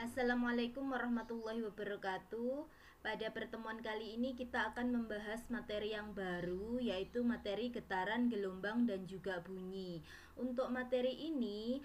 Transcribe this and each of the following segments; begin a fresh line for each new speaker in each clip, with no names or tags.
Assalamualaikum warahmatullahi wabarakatuh. Pada pertemuan kali ini kita akan membahas materi yang baru, yaitu materi getaran, gelombang, dan juga bunyi. Untuk materi ini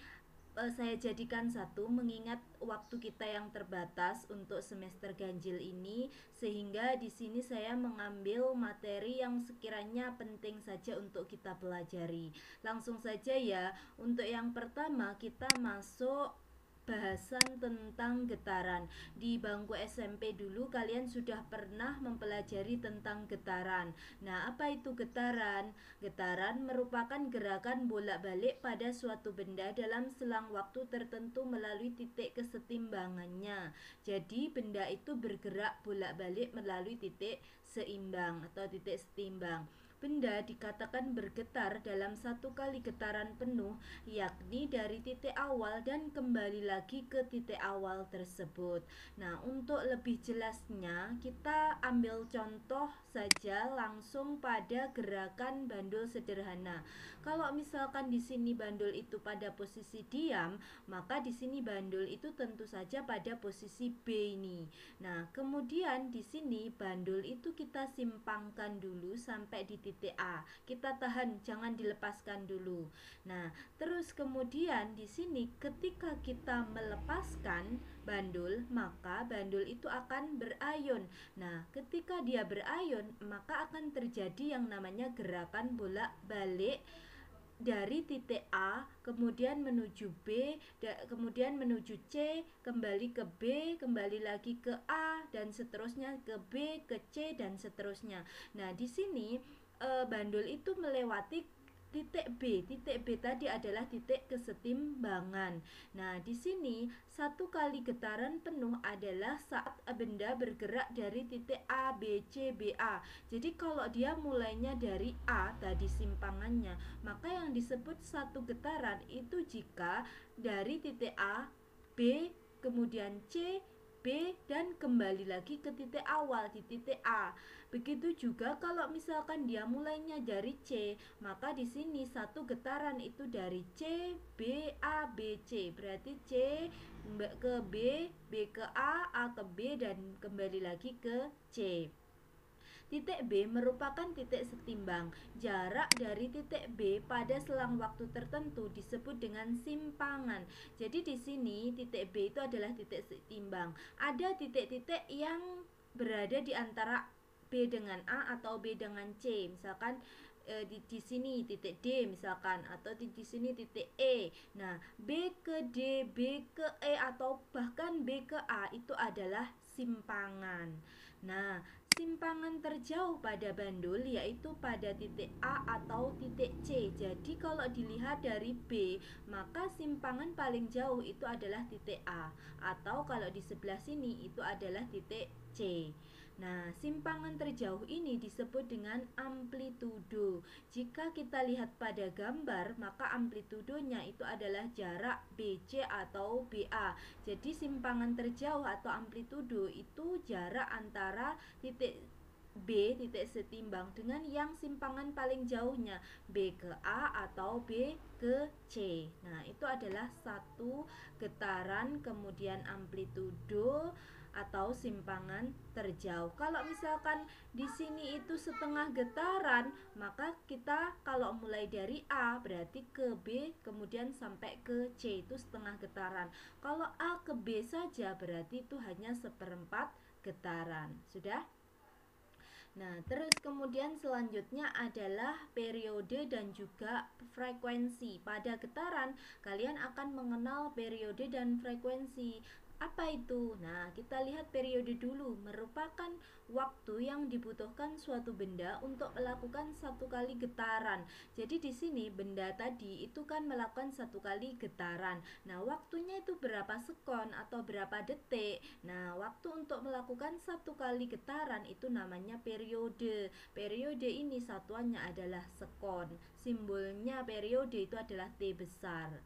saya jadikan satu, mengingat waktu kita yang terbatas untuk semester ganjil ini, sehingga di sini saya mengambil materi yang sekiranya penting saja untuk kita pelajari. Langsung saja ya. Untuk yang pertama kita masuk bahasan tentang getaran. Di bangku SMP dulu kalian sudah pernah mempelajari tentang getaran. Nah, apa itu getaran? Getaran merupakan gerakan bolak-balik pada suatu benda dalam selang waktu tertentu melalui titik kesetimbangannya. Jadi, benda itu bergerak bolak-balik melalui titik seimbang atau titik setimbang. Benda dikatakan bergetar dalam satu kali getaran penuh, yakni dari titik awal dan kembali lagi ke titik awal tersebut. Nah, untuk lebih jelasnya, kita ambil contoh saja langsung pada gerakan bandul sederhana. Kalau misalkan di sini bandul itu pada posisi diam, maka di sini bandul itu tentu saja pada posisi B ini. Nah, kemudian di sini bandul itu kita simpangkan dulu sampai di titik A. Kita tahan, jangan dilepaskan dulu. Nah, terus kemudian di sini ketika kita melepaskan bandul, maka bandul itu akan berayun. Nah, ketika dia berayun, maka akan terjadi yang namanya gerakan bolak-balik dari titik A kemudian menuju B, kemudian menuju C, kembali ke B, kembali lagi ke A, dan seterusnya ke B, ke C, dan seterusnya. Nah, di sini bandul itu melewati titik B. Titik B tadi adalah titik kesetimbangan. Nah, di sini satu kali getaran penuh adalah saat benda bergerak dari titik A, B, C, B, A. Jadi kalau dia mulainya dari A tadi simpangannya, maka yang disebut satu getaran itu jika dari titik A, B, kemudian C, B, dan kembali lagi ke titik awal di titik A. Begitu juga kalau misalkan dia mulainya dari C, maka di sini satu getaran itu dari C, B, A, B, C. Berarti C ke B, B ke A ke B, dan kembali lagi ke C. Titik B merupakan titik setimbang. Jarak dari titik B pada selang waktu tertentu disebut dengan simpangan. Jadi di sini titik B itu adalah titik setimbang. Ada titik-titik yang berada di antara B dengan A atau B dengan C. Misalkan di sini titik D misalkan, atau di sini titik E. Nah, B ke D, B ke E, atau bahkan B ke A itu adalah simpangan. Nah, simpangan terjauh pada bandul yaitu pada titik A atau titik C. Jadi kalau dilihat dari B, maka simpangan paling jauh itu adalah titik A, atau kalau di sebelah sini itu adalah titik C. Nah, simpangan terjauh ini disebut dengan amplitudo. Jika kita lihat pada gambar, maka amplitudonya itu adalah jarak BC atau BA. Jadi simpangan terjauh atau amplitudo itu jarak antara titik B, titik setimbang, dengan yang simpangan paling jauhnya, B ke A atau B ke C. Nah, itu adalah satu getaran, kemudian amplitudo atau simpangan terjauh. Kalau misalkan di sini itu setengah getaran, maka kita kalau mulai dari A berarti ke B kemudian sampai ke C itu setengah getaran. Kalau A ke B saja berarti itu hanya seperempat getaran. Sudah? Nah, terus kemudian selanjutnya adalah periode dan juga frekuensi. Pada getaran, kalian akan mengenal periode dan frekuensi. Apa itu? Nah, kita lihat periode dulu. Merupakan waktu yang dibutuhkan suatu benda untuk melakukan satu kali getaran. Jadi di sini benda tadi itu kan melakukan satu kali getaran. Nah, waktunya itu berapa sekon atau berapa detik. Nah, waktu untuk melakukan satu kali getaran itu namanya periode. Periode ini satuannya adalah sekon. Simbolnya periode itu adalah T besar.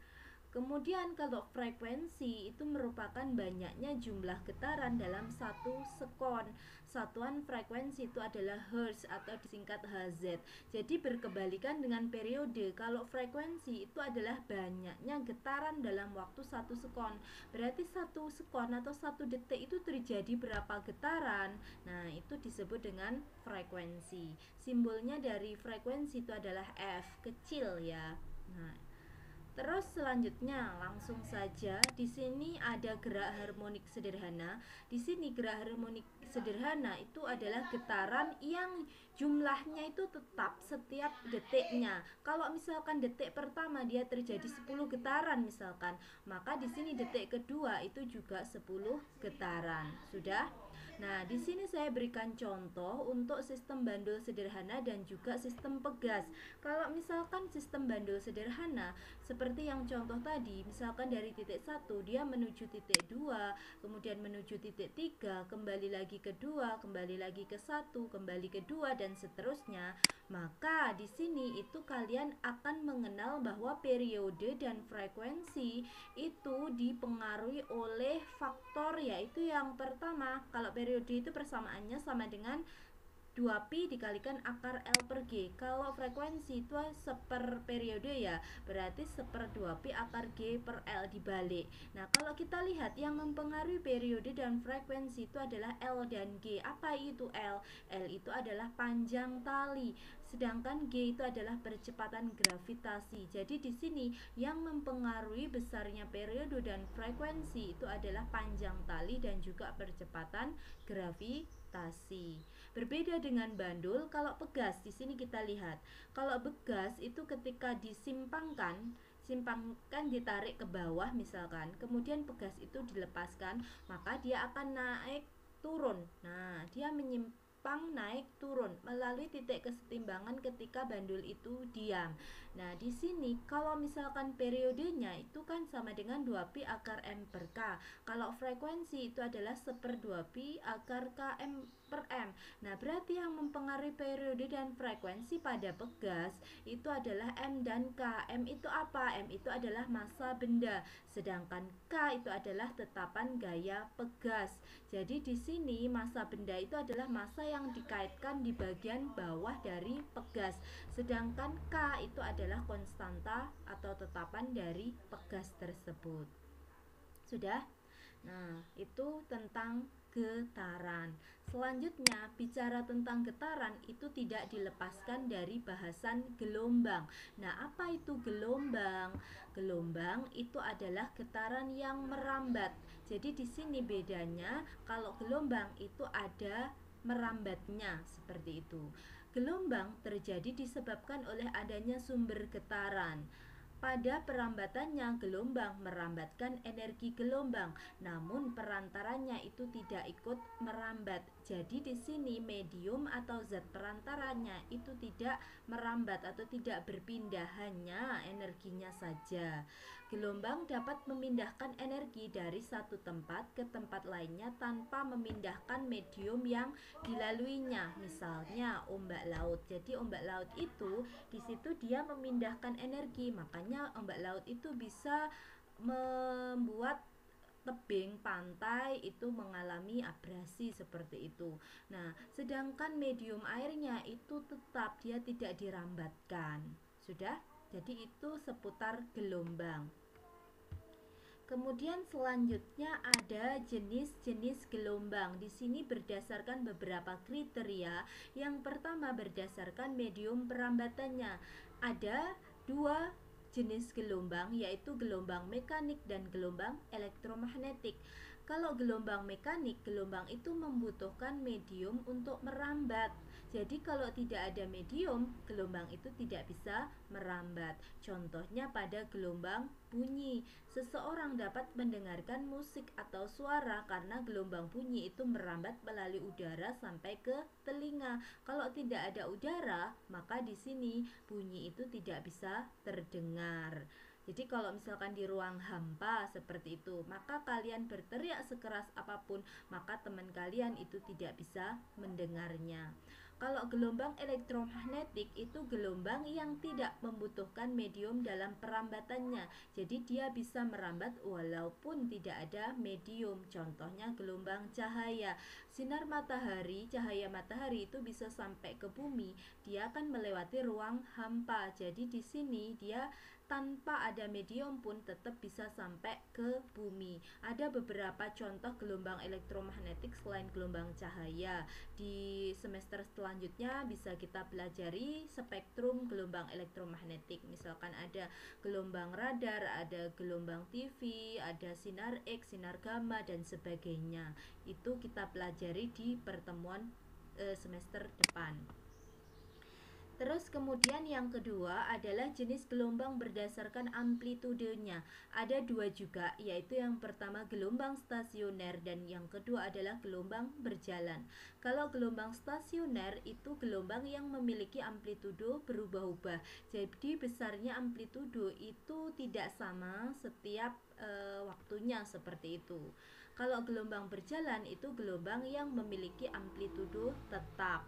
Kemudian kalau frekuensi itu merupakan banyaknya jumlah getaran dalam satu sekon. Satuan frekuensi itu adalah Hertz atau disingkat Hz. Jadi berkebalikan dengan periode. Kalau frekuensi itu adalah banyaknya getaran dalam waktu satu sekon. Berarti satu sekon atau satu detik itu terjadi berapa getaran? Nah, itu disebut dengan frekuensi. Simbolnya dari frekuensi itu adalah F, kecil ya. Nah, terus selanjutnya langsung saja di sini ada gerak harmonik sederhana. Di sini gerak harmonik sederhana itu adalah getaran yang jumlahnya itu tetap setiap detiknya. Kalau misalkan detik pertama dia terjadi 10 getaran misalkan, maka di sini detik kedua itu juga 10 getaran. Sudah? Nah, di sini saya berikan contoh untuk sistem bandul sederhana dan juga sistem pegas. Kalau misalkan sistem bandul sederhana seperti yang contoh tadi, misalkan dari titik 1 dia menuju titik 2, kemudian menuju titik 3, kembali lagi ke 2, kembali lagi ke 1, kembali ke 2 dan seterusnya. Maka di sini itu kalian akan mengenal bahwa periode dan frekuensi itu dipengaruhi oleh faktor, yaitu yang pertama, kalau periode itu persamaannya sama dengan 2pi dikalikan akar L per G. Kalau frekuensi itu seper periode ya, berarti seper 2pi akar G per L dibalik. Nah, kalau kita lihat yang mempengaruhi periode dan frekuensi itu adalah L dan G. Apa itu L? L itu adalah panjang tali, sedangkan G itu adalah percepatan gravitasi. Jadi di sini yang mempengaruhi besarnya periode dan frekuensi itu adalah panjang tali dan juga percepatan gravitasi. Berbeda dengan bandul, kalau pegas di sini kita lihat. Kalau pegas itu ketika simpangkan ditarik ke bawah misalkan, kemudian pegas itu dilepaskan, maka dia akan naik turun. Nah, dia menyimpang naik turun melalui titik kesetimbangan ketika bandul itu diam. Nah, di sini kalau misalkan periodenya itu kan sama dengan 2pi akar M per K. Kalau frekuensi itu adalah seper 2pi akar Km per M. Nah, berarti yang mempengaruhi periode dan frekuensi pada pegas itu adalah M dan K. M itu apa? M itu adalah massa benda, sedangkan K itu adalah tetapan gaya pegas. Jadi di sini massa benda itu adalah massa yang dikaitkan di bagian bawah dari pegas, sedangkan K itu adalah konstanta atau tetapan dari pegas tersebut. Sudah? Nah, itu tentang getaran. Selanjutnya, bicara tentang getaran itu tidak dilepaskan dari bahasan gelombang. Nah, apa itu gelombang? Gelombang itu adalah getaran yang merambat. Jadi di sini bedanya, kalau gelombang itu ada merambatnya seperti itu. Gelombang terjadi disebabkan oleh adanya sumber getaran. Pada perambatannya, gelombang merambatkan energi gelombang, namun perantaranya itu tidak ikut merambat. Jadi di sini medium atau zat perantaranya itu tidak merambat atau tidak berpindah, hanya energinya saja. Gelombang dapat memindahkan energi dari satu tempat ke tempat lainnya tanpa memindahkan medium yang dilaluinya. Misalnya ombak laut. Jadi ombak laut itu di situ dia memindahkan energi, makanya ombak laut itu bisa membuat tebing pantai itu mengalami abrasi seperti itu. Nah, sedangkan medium airnya itu tetap dia tidak dirambatkan. Sudah? Jadi itu seputar gelombang. Kemudian selanjutnya ada jenis-jenis gelombang. Di sini berdasarkan beberapa kriteria. Yang pertama berdasarkan medium perambatannya. Ada 2 jenis gelombang, yaitu gelombang mekanik dan gelombang elektromagnetik. Kalau gelombang mekanik, gelombang itu membutuhkan medium untuk merambat. Jadi kalau tidak ada medium, gelombang itu tidak bisa merambat. Contohnya pada gelombang bunyi. Seseorang dapat mendengarkan musik atau suara karena gelombang bunyi itu merambat melalui udara sampai ke telinga. Kalau tidak ada udara, maka di sini bunyi itu tidak bisa terdengar. Jadi kalau misalkan di ruang hampa seperti itu, maka kalian berteriak sekeras apapun, maka teman kalian itu tidak bisa mendengarnya. Kalau gelombang elektromagnetik itu gelombang yang tidak membutuhkan medium dalam perambatannya. Jadi dia bisa merambat walaupun tidak ada medium. Contohnya gelombang cahaya. Sinar matahari, cahaya matahari itu bisa sampai ke bumi, dia akan melewati ruang hampa. Jadi di sini dia tanpa ada medium pun tetap bisa sampai ke bumi. Ada beberapa contoh gelombang elektromagnetik selain gelombang cahaya. Di semester selanjutnya bisa kita pelajari spektrum gelombang elektromagnetik. Misalkan ada gelombang radar, ada gelombang TV, ada sinar X, sinar gamma dan sebagainya. Itu kita pelajari di pertemuan semester depan. Terus kemudian yang kedua adalah jenis gelombang berdasarkan amplitudenya. Ada dua juga, yaitu yang pertama gelombang stasioner dan yang kedua adalah gelombang berjalan. Kalau gelombang stasioner itu gelombang yang memiliki amplitudo berubah-ubah. Jadi besarnya amplitudo itu tidak sama setiap waktunya seperti itu. Kalau gelombang berjalan itu gelombang yang memiliki amplitudo tetap.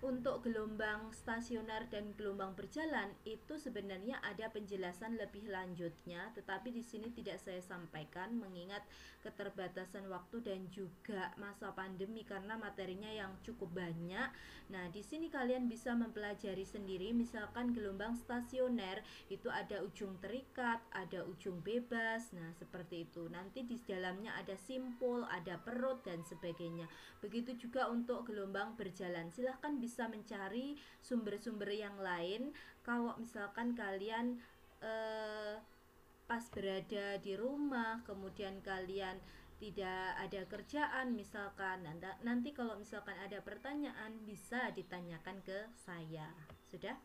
Untuk gelombang stasioner dan gelombang berjalan itu sebenarnya ada penjelasan lebih lanjutnya, tetapi di sini tidak saya sampaikan mengingat keterbatasan waktu dan juga masa pandemi karena materinya yang cukup banyak. Nah, di sini kalian bisa mempelajari sendiri. Misalkan gelombang stasioner itu ada ujung terikat, ada ujung bebas. Nah, seperti itu. Nanti di dalamnya ada simpul, ada perut dan sebagainya. Begitu juga untuk gelombang berjalan. Silahkan bisa mencari sumber-sumber yang lain. Kalau misalkan kalian pas berada di rumah, kemudian kalian tidak ada kerjaan misalkan, nanti kalau misalkan ada pertanyaan bisa ditanyakan ke saya. Sudah?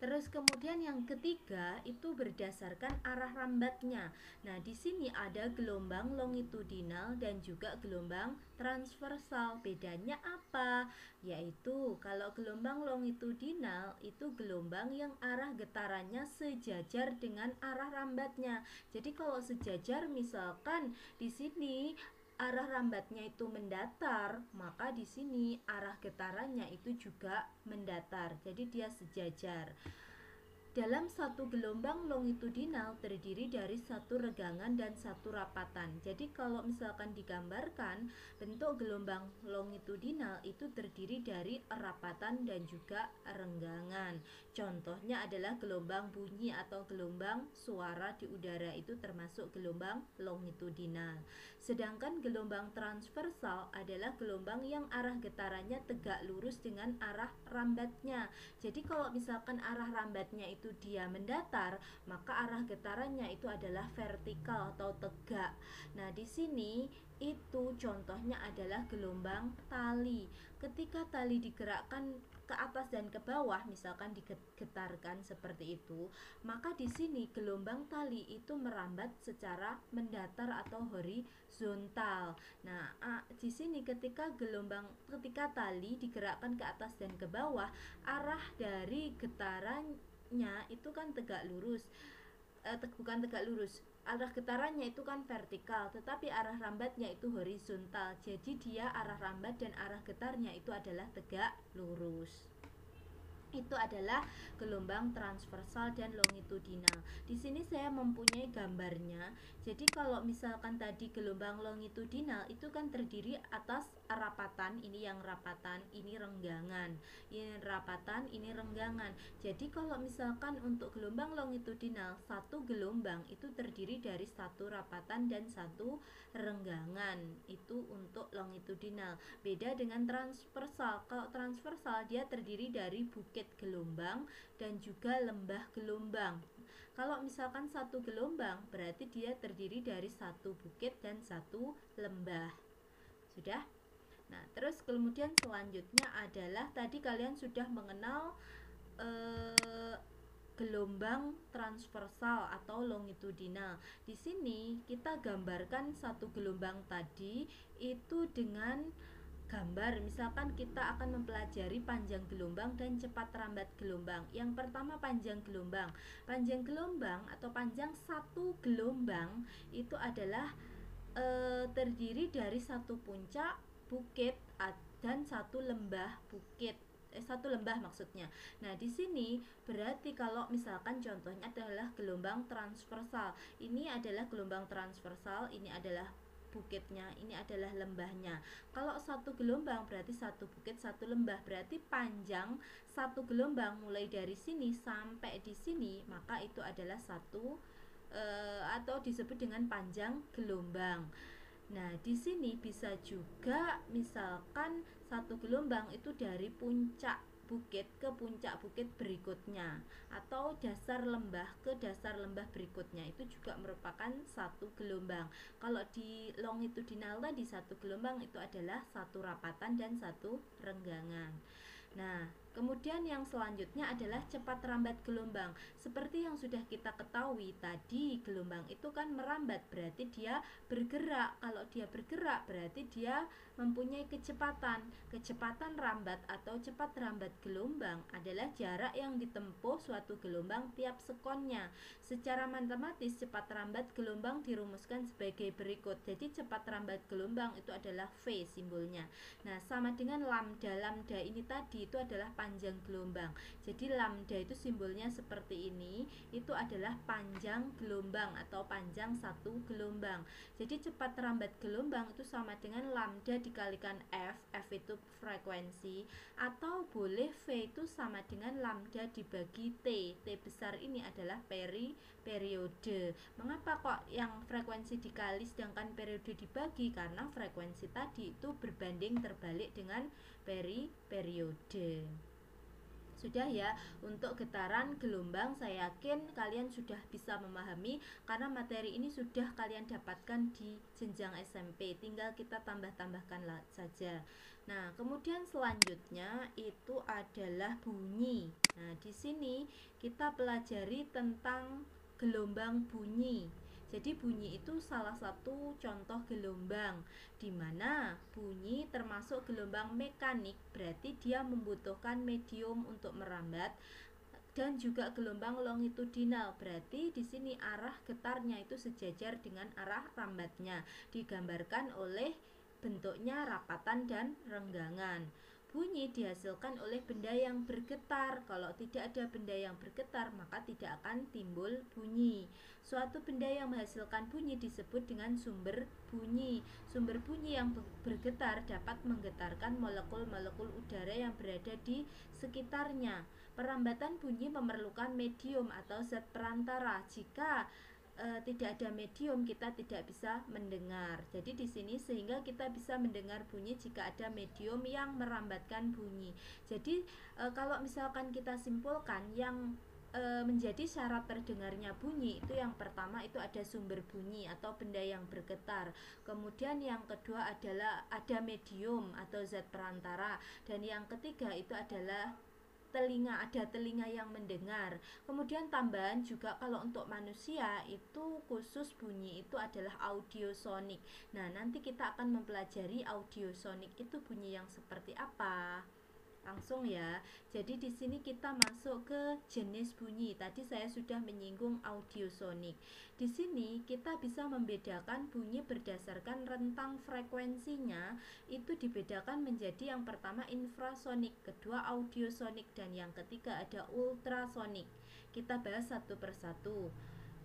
Terus kemudian yang ketiga itu berdasarkan arah rambatnya. Nah, di sini ada gelombang longitudinal dan juga gelombang transversal. Bedanya apa? Yaitu kalau gelombang longitudinal itu gelombang yang arah getarannya sejajar dengan arah rambatnya. Jadi kalau sejajar misalkan di sini arah rambatnya itu mendatar, maka di sini arah getarannya itu juga mendatar. Jadi dia sejajar. Dalam satu gelombang longitudinal terdiri dari satu regangan dan satu rapatan. Jadi kalau misalkan digambarkan, bentuk gelombang longitudinal itu terdiri dari rapatan dan juga renggangan. Contohnya adalah gelombang bunyi atau gelombang suara di udara, itu termasuk gelombang longitudinal. Sedangkan gelombang transversal adalah gelombang yang arah getarannya tegak lurus dengan arah rambatnya. Jadi kalau misalkan arah rambatnya itu dia mendatar, maka arah getarannya itu adalah vertikal atau tegak. Nah, di sini itu contohnya adalah gelombang tali. Ketika tali digerakkan ke atas dan ke bawah, misalkan digetarkan seperti itu, maka di sini gelombang tali itu merambat secara mendatar atau horizontal. Nah, di sini ketika tali digerakkan ke atas dan ke bawah, arah dari getarannya itu kan tegak lurus. Bukan tegak lurus, arah getarannya itu kan vertikal, tetapi arah rambatnya itu horizontal. Jadi dia arah rambat dan arah getarnya itu adalah tegak lurus. Itu adalah gelombang transversal dan longitudinal. Di sini saya mempunyai gambarnya. Jadi kalau misalkan tadi gelombang longitudinal itu kan terdiri atas rapatan, ini yang rapatan, ini renggangan. Ini rapatan, ini renggangan. Jadi kalau misalkan untuk gelombang longitudinal, satu gelombang itu terdiri dari satu rapatan dan satu renggangan. Itu untuk longitudinal. Beda dengan transversal. Kalau transversal dia terdiri dari bukit gelombang dan juga lembah gelombang. Kalau misalkan satu gelombang berarti dia terdiri dari satu bukit dan satu lembah. Sudah? Nah, terus kemudian selanjutnya adalah tadi kalian sudah mengenal gelombang transversal atau longitudinal. Di sini kita gambarkan satu gelombang tadi itu dengan gambar. Misalkan kita akan mempelajari panjang gelombang dan cepat rambat gelombang. Yang pertama panjang gelombang. Panjang gelombang atau panjang satu gelombang itu adalah terdiri dari satu puncak bukit dan satu lembah bukit. Satu lembah maksudnya. Nah, di sini berarti kalau misalkan contohnya adalah gelombang transversal. Ini adalah gelombang transversal, ini adalah bukitnya, ini adalah lembahnya. Kalau satu gelombang berarti satu bukit, satu lembah, berarti panjang satu gelombang mulai dari sini sampai di sini, maka itu adalah satu atau disebut dengan panjang gelombang. Nah, di sini bisa juga misalkan satu gelombang itu dari puncak bukit ke puncak bukit berikutnya, atau dasar lembah ke dasar lembah berikutnya, itu juga merupakan satu gelombang. Kalau di longitudinal tadi satu gelombang itu adalah satu rapatan dan satu renggangan. Nah, kemudian yang selanjutnya adalah cepat rambat gelombang. Seperti yang sudah kita ketahui tadi, gelombang itu kan merambat, berarti dia bergerak. Kalau dia bergerak berarti dia mempunyai kecepatan. Kecepatan rambat atau cepat rambat gelombang adalah jarak yang ditempuh suatu gelombang tiap sekonnya. Secara matematis cepat rambat gelombang dirumuskan sebagai berikut. Jadi cepat rambat gelombang itu adalah V simbolnya. Nah, sama dengan lambda. Lambda ini tadi itu adalah panjang gelombang. Jadi lambda itu simbolnya seperti ini, itu adalah panjang gelombang atau panjang satu gelombang. Jadi cepat rambat gelombang itu sama dengan lambda dikalikan F. F itu frekuensi, atau boleh V itu sama dengan lambda dibagi T. T besar ini adalah periode. Mengapa kok yang frekuensi dikali sedangkan periode dibagi? Karena frekuensi tadi itu berbanding terbalik dengan periode. Sudah ya, untuk getaran gelombang saya yakin kalian sudah bisa memahami karena materi ini sudah kalian dapatkan di jenjang SMP, tinggal kita tambah-tambahkan saja. Nah, kemudian selanjutnya itu adalah bunyi. Nah, di sini kita pelajari tentang gelombang bunyi. Jadi bunyi itu salah satu contoh gelombang, di mana bunyi termasuk gelombang mekanik, berarti dia membutuhkan medium untuk merambat, dan juga gelombang longitudinal, berarti di sini arah getarnya itu sejajar dengan arah rambatnya, digambarkan oleh bentuknya rapatan dan renggangan. Bunyi dihasilkan oleh benda yang bergetar. Kalau tidak ada benda yang bergetar, maka tidak akan timbul bunyi. Suatu benda yang menghasilkan bunyi disebut dengan sumber bunyi. Sumber bunyi yang bergetar dapat menggetarkan molekul-molekul udara yang berada di sekitarnya. Perambatan bunyi memerlukan medium atau zat perantara. Jika tidak ada medium, kita tidak bisa mendengar. Jadi di sini sehingga kita bisa mendengar bunyi jika ada medium yang merambatkan bunyi. Jadi kalau misalkan kita simpulkan yang menjadi syarat terdengarnya bunyi itu yang pertama itu ada sumber bunyi atau benda yang bergetar. Kemudian yang kedua adalah ada medium atau zat perantara, dan yang ketiga itu adalah telinga, ada telinga yang mendengar. Kemudian tambahan juga kalau untuk manusia itu khusus bunyi itu adalah audiosonik. Nah, nanti kita akan mempelajari audiosonik itu bunyi yang seperti apa. Langsung ya. Jadi di sini kita masuk ke jenis bunyi. Tadi saya sudah menyinggung audiosonik. Di sini kita bisa membedakan bunyi berdasarkan rentang frekuensinya. Itu dibedakan menjadi yang pertama infrasonik, kedua audiosonik, dan yang ketiga ada ultrasonik. Kita bahas satu persatu.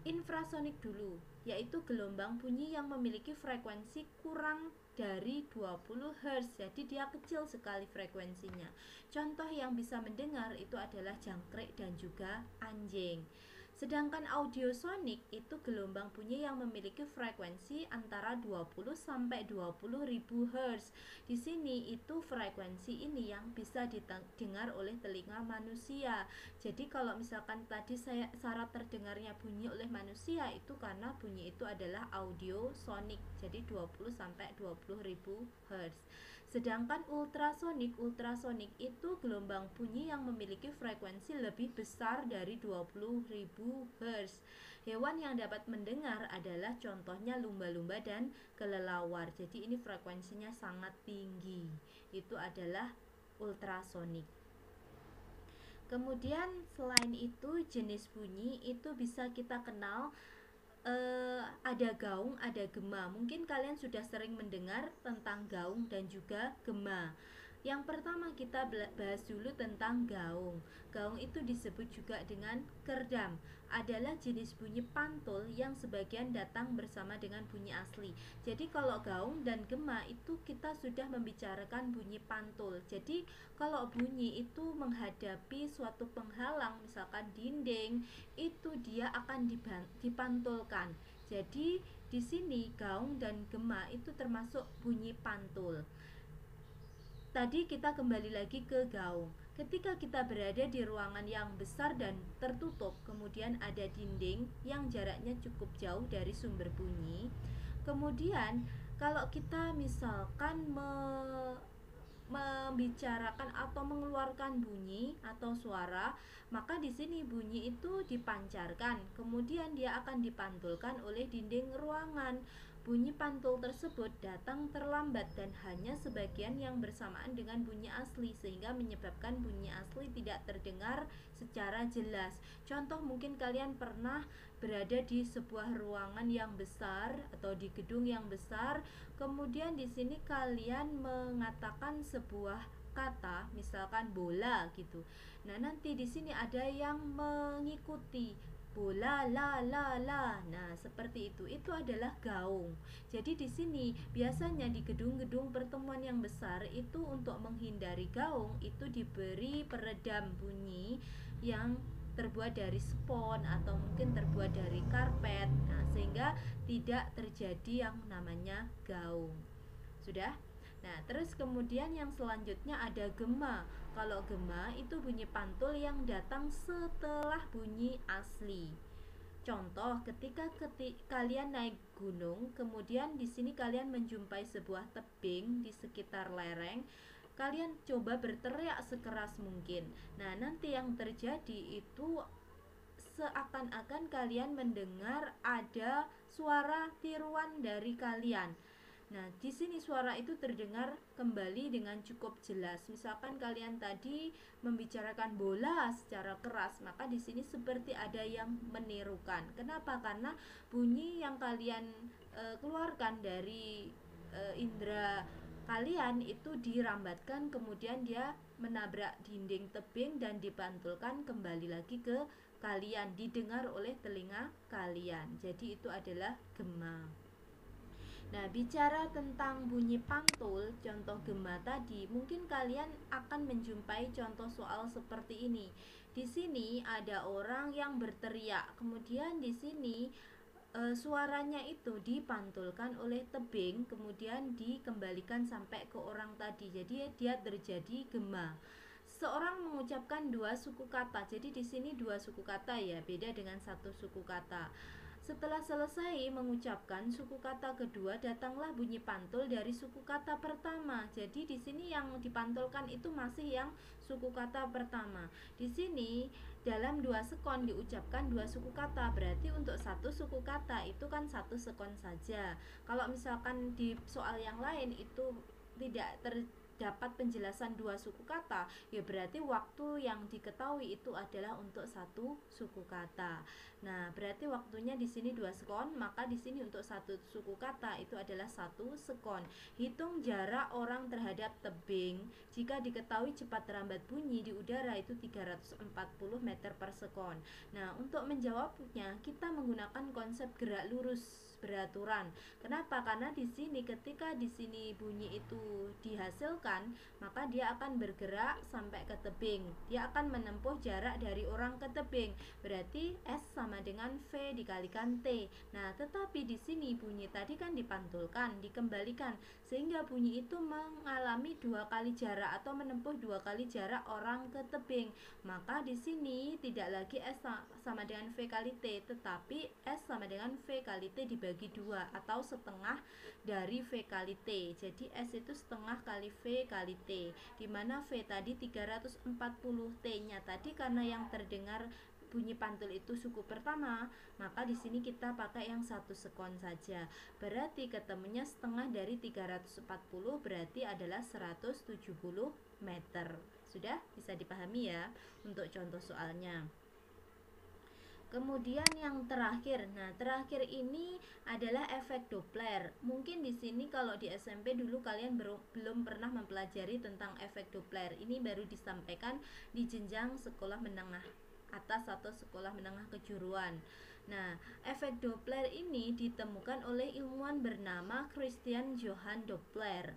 Infrasonik dulu, yaitu gelombang bunyi yang memiliki frekuensi kurang dari 20 Hz. Jadi dia kecil sekali frekuensinya. Contoh yang bisa mendengar itu adalah jangkrik dan juga anjing. Sedangkan audiosonik itu gelombang bunyi yang memiliki frekuensi antara 20 sampai 20.000 Hz. Di sini itu frekuensi ini yang bisa didengar oleh telinga manusia. Jadi kalau misalkan tadi syarat terdengarnya bunyi oleh manusia itu karena bunyi itu adalah audiosonik. Jadi 20 sampai 20.000 Hz. Sedangkan ultrasonik itu gelombang bunyi yang memiliki frekuensi lebih besar dari 20.000 Hz. Hewan yang dapat mendengar adalah contohnya lumba-lumba dan kelelawar. Jadi ini frekuensinya sangat tinggi. Itu adalah ultrasonik. Kemudian selain itu jenis bunyi itu bisa kita kenal ada gaung, ada gema. Mungkin kalian sudah sering mendengar tentang gaung dan juga gema. Yang pertama kita bahas dulu tentang gaung. Gaung itu disebut juga dengan kerdam. Adalah jenis bunyi pantul yang sebagian datang bersama dengan bunyi asli. Jadi kalau gaung dan gema itu kita sudah membicarakan bunyi pantul. Jadi kalau bunyi itu menghadapi suatu penghalang, misalkan dinding, itu dia akan dipantulkan. Jadi di sini gaung dan gema itu termasuk bunyi pantul. Tadi kita kembali lagi ke gaung. Ketika kita berada di ruangan yang besar dan tertutup, kemudian ada dinding yang jaraknya cukup jauh dari sumber bunyi. Kemudian kalau kita misalkan membicarakan atau mengeluarkan bunyi atau suara, maka di sini bunyi itu dipancarkan, kemudian dia akan dipantulkan oleh dinding ruangan. Bunyi pantul tersebut datang terlambat dan hanya sebagian yang bersamaan dengan bunyi asli, sehingga menyebabkan bunyi asli tidak terdengar secara jelas. Contoh, mungkin kalian pernah berada di sebuah ruangan yang besar atau di gedung yang besar, kemudian di sini kalian mengatakan sebuah kata, misalkan bola gitu. Nah, nanti di sini ada yang mengikuti bola la la la. Nah, seperti itu. Itu adalah gaung. Jadi di sini biasanya di gedung-gedung pertemuan yang besar itu untuk menghindari gaung itu diberi peredam bunyi yang terbuat dari spons atau mungkin terbuat dari karpet. Nah, sehingga tidak terjadi yang namanya gaung. Sudah? Nah, terus kemudian yang selanjutnya ada gema. Kalau gema itu bunyi pantul yang datang setelah bunyi asli. Contoh, ketika kalian naik gunung, kemudian di sini kalian menjumpai sebuah tebing di sekitar lereng, kalian coba berteriak sekeras mungkin. Nah, nanti yang terjadi itu seakan-akan kalian mendengar ada suara tiruan dari kalian. Nah, di sini suara itu terdengar kembali dengan cukup jelas. Misalkan kalian tadi membicarakan bola secara keras, maka di sini seperti ada yang menirukan. Kenapa? Karena bunyi yang kalian keluarkan dari indera kalian itu dirambatkan, kemudian dia menabrak dinding tebing dan dipantulkan kembali lagi ke kalian, didengar oleh telinga kalian. Jadi itu adalah gema. Nah, bicara tentang bunyi pantul, contoh gema tadi, mungkin kalian akan menjumpai contoh soal seperti ini. Di sini ada orang yang berteriak, kemudian di sini suaranya itu dipantulkan oleh tebing, kemudian dikembalikan sampai ke orang tadi. Jadi dia terjadi gema. Seorang mengucapkan dua suku kata. Jadi di sini dua suku kata ya, beda dengan satu suku kata. Setelah selesai mengucapkan suku kata kedua, datanglah bunyi pantul dari suku kata pertama. Jadi di sini yang dipantulkan itu masih yang suku kata pertama. Di sini dalam 2 sekon diucapkan 2 suku kata. Berarti untuk satu suku kata itu kan 1 sekon saja. Kalau misalkan di soal yang lain itu tidak terdapat penjelasan 2 suku kata, ya berarti waktu yang diketahui itu adalah untuk 1 suku kata. Nah, berarti waktunya di sini 2 sekon, maka di sini untuk 1 suku kata itu adalah 1 sekon. Hitung jarak orang terhadap tebing. Jika diketahui cepat rambat bunyi di udara itu 340 meter per sekon. Nah, untuk menjawabnya kita menggunakan konsep gerak lurus beraturan. Kenapa? Karena di sini ketika di sini bunyi itu dihasilkan, maka dia akan bergerak sampai ke tebing. Dia akan menempuh jarak dari orang ke tebing. Berarti S sama dengan V dikalikan T. Nah, tetapi di sini bunyi tadi kan dipantulkan, dikembalikan, sehingga bunyi itu mengalami 2 kali jarak atau menempuh 2 kali jarak orang ke tebing. Maka di sini tidak lagi S sama dengan V kali T, tetapi S sama dengan V kali T dibagi 2 atau setengah dari V kali T. Jadi S itu setengah kali V kali T, dimana V tadi 340, T-nya tadi karena yang terdengar bunyi pantul itu suku pertama, maka di sini kita pakai yang 1 sekon saja. Berarti ketemunya setengah dari 340, berarti adalah 170 meter. Sudah bisa dipahami ya untuk contoh soalnya. Kemudian yang terakhir, nah terakhir ini adalah efek Doppler. Mungkin di sini kalau di SMP dulu kalian belum pernah mempelajari tentang efek Doppler. Ini baru disampaikan di jenjang sekolah menengah atas atau sekolah menengah kejuruan. Nah, efek Doppler ini ditemukan oleh ilmuwan bernama Christian Johann Doppler.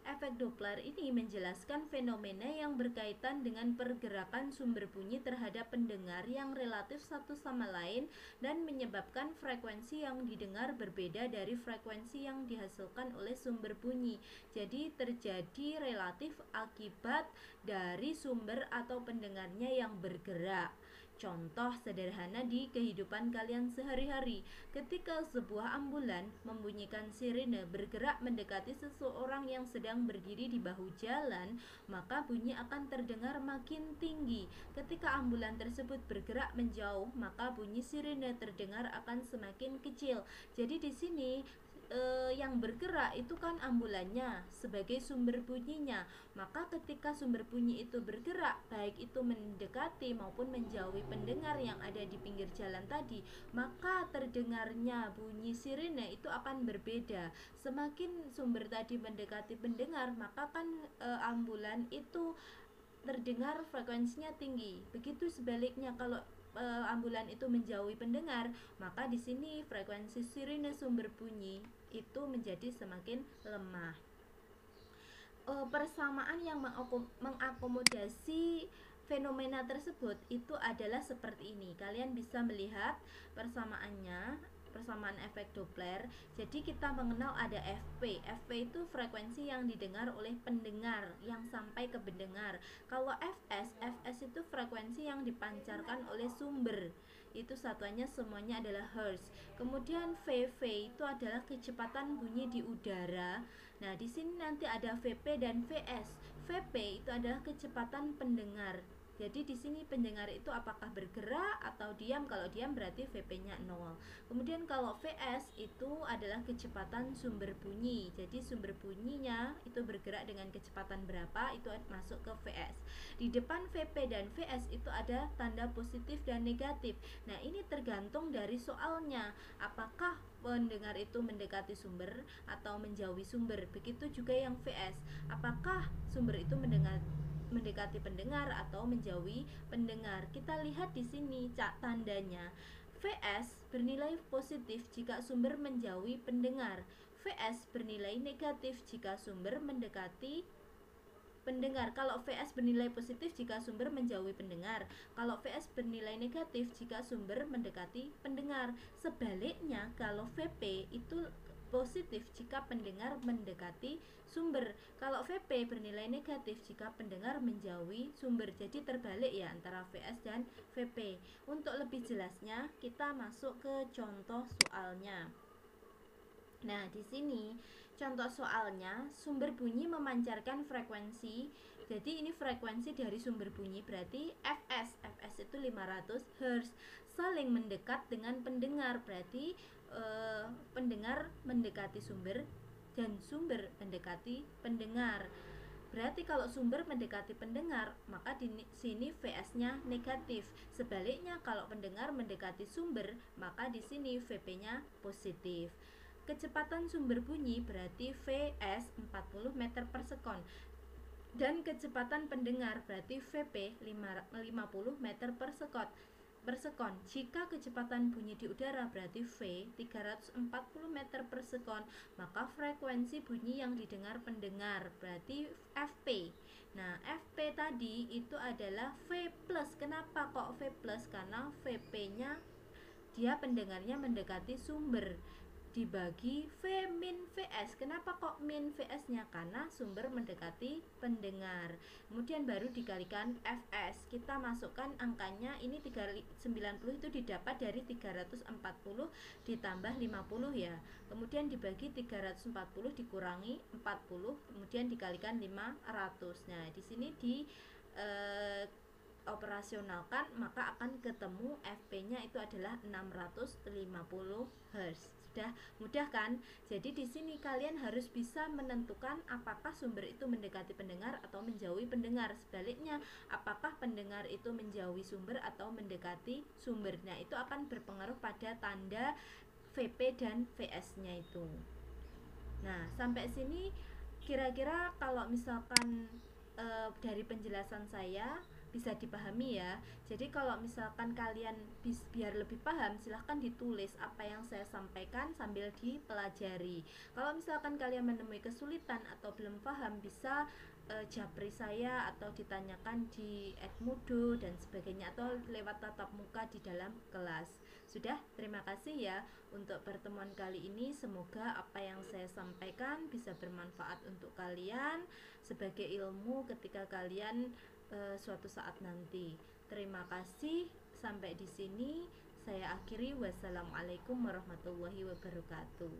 Efek Doppler ini menjelaskan fenomena yang berkaitan dengan pergerakan sumber bunyi terhadap pendengar yang relatif satu sama lain dan menyebabkan frekuensi yang didengar berbeda dari frekuensi yang dihasilkan oleh sumber bunyi. Jadi terjadi relatif akibat dari sumber atau pendengarnya yang bergerak. Contoh sederhana di kehidupan kalian sehari-hari, ketika sebuah ambulan membunyikan sirene bergerak mendekati seseorang yang sedang berdiri di bahu jalan, maka bunyi akan terdengar makin tinggi. Ketika ambulan tersebut bergerak menjauh, maka bunyi sirene terdengar akan semakin kecil. Jadi di sini yang bergerak itu kan ambulannya sebagai sumber bunyinya. Maka ketika sumber bunyi itu bergerak, baik itu mendekati maupun menjauhi pendengar yang ada di pinggir jalan tadi, maka terdengarnya bunyi sirene itu akan berbeda. Semakin sumber tadi mendekati pendengar, maka kan ambulan itu terdengar frekuensinya tinggi. Begitu sebaliknya, kalau ambulan itu menjauhi pendengar, maka di sini frekuensi sirine sumber bunyi itu menjadi semakin lemah. Persamaan yang mengakomodasi fenomena tersebut itu adalah seperti ini. Kalian bisa melihat persamaannya, persamaan efek Doppler. Jadi kita mengenal ada FP. FP itu frekuensi yang didengar oleh pendengar yang sampai ke pendengar. Kalau FS itu frekuensi yang dipancarkan oleh sumber. Itu satuannya semuanya adalah hertz. Kemudian VV itu adalah kecepatan bunyi di udara. Nah, di sini nanti ada VP dan VS. VP itu adalah kecepatan pendengar. Jadi di sini pendengar itu apakah bergerak atau diam? Kalau diam berarti VP-nya 0. Kemudian kalau VS itu adalah kecepatan sumber bunyi. Jadi sumber bunyinya itu bergerak dengan kecepatan berapa, itu masuk ke VS. Di depan VP dan VS itu ada tanda positif dan negatif. Nah, ini tergantung dari soalnya. Apakah pendengar itu mendekati sumber atau menjauhi sumber? Begitu juga yang VS. Apakah sumber itu mendekati pendengar atau menjauhi pendengar? Kita lihat di sini tandanya. VS bernilai positif jika sumber menjauhi pendengar. VS bernilai negatif jika sumber mendekati pendengar. Kalau VS bernilai positif jika sumber menjauhi pendengar. Kalau VS bernilai negatif jika sumber mendekati pendengar. Sebaliknya, kalau VP itu positif jika pendengar mendekati sumber. Kalau VP bernilai negatif jika pendengar menjauhi sumber. Jadi terbalik ya antara VS dan VP. Untuk lebih jelasnya kita masuk ke contoh soalnya. Nah, di sini contoh soalnya, sumber bunyi memancarkan frekuensi. Jadi ini frekuensi dari sumber bunyi, berarti Fs itu 500 Hz. Saling mendekat dengan pendengar, berarti pendengar mendekati sumber dan sumber mendekati pendengar. Berarti kalau sumber mendekati pendengar, maka di sini Vs-nya negatif. Sebaliknya kalau pendengar mendekati sumber, maka di sini Vp-nya positif. Kecepatan sumber bunyi berarti Vs 40 meter per sekon. Dan kecepatan pendengar berarti Vp 50 meter per sekon. Jika kecepatan bunyi di udara berarti V 340 meter per sekon, maka frekuensi bunyi yang didengar pendengar berarti Fp. Nah, Fp tadi itu adalah V plus. Kenapa kok V plus? Karena Vp-nya dia pendengarnya mendekati sumber, dibagi V min Vs. Kenapa kok min Vs-nya? Karena sumber mendekati pendengar. Kemudian baru dikalikan Fs. Kita masukkan angkanya, ini 390 itu didapat dari 340 ditambah 50 ya. Kemudian dibagi 340 dikurangi 40, kemudian dikalikan 500. Nah, di sini di operasionalkan, maka akan ketemu Fp-nya itu adalah 650 Hz. Sudah mudah kan? Jadi di sini kalian harus bisa menentukan apakah sumber itu mendekati pendengar atau menjauhi pendengar. Sebaliknya, apakah pendengar itu menjauhi sumber atau mendekati sumber. Nah, itu akan berpengaruh pada tanda VP dan VS-nya itu. Nah, sampai sini kira-kira kalau misalkan dari penjelasan saya bisa dipahami ya. Jadi kalau misalkan kalian biar lebih paham, silahkan ditulis apa yang saya sampaikan sambil dipelajari. Kalau misalkan kalian menemui kesulitan atau belum paham, bisa japri saya atau ditanyakan di Edmodo dan sebagainya, atau lewat tatap muka di dalam kelas. Sudah, terima kasih ya untuk pertemuan kali ini. Semoga apa yang saya sampaikan bisa bermanfaat untuk kalian sebagai ilmu ketika kalian suatu saat nanti. Terima kasih. Sampai di sini saya akhiri. Wassalamualaikum warahmatullahi wabarakatuh.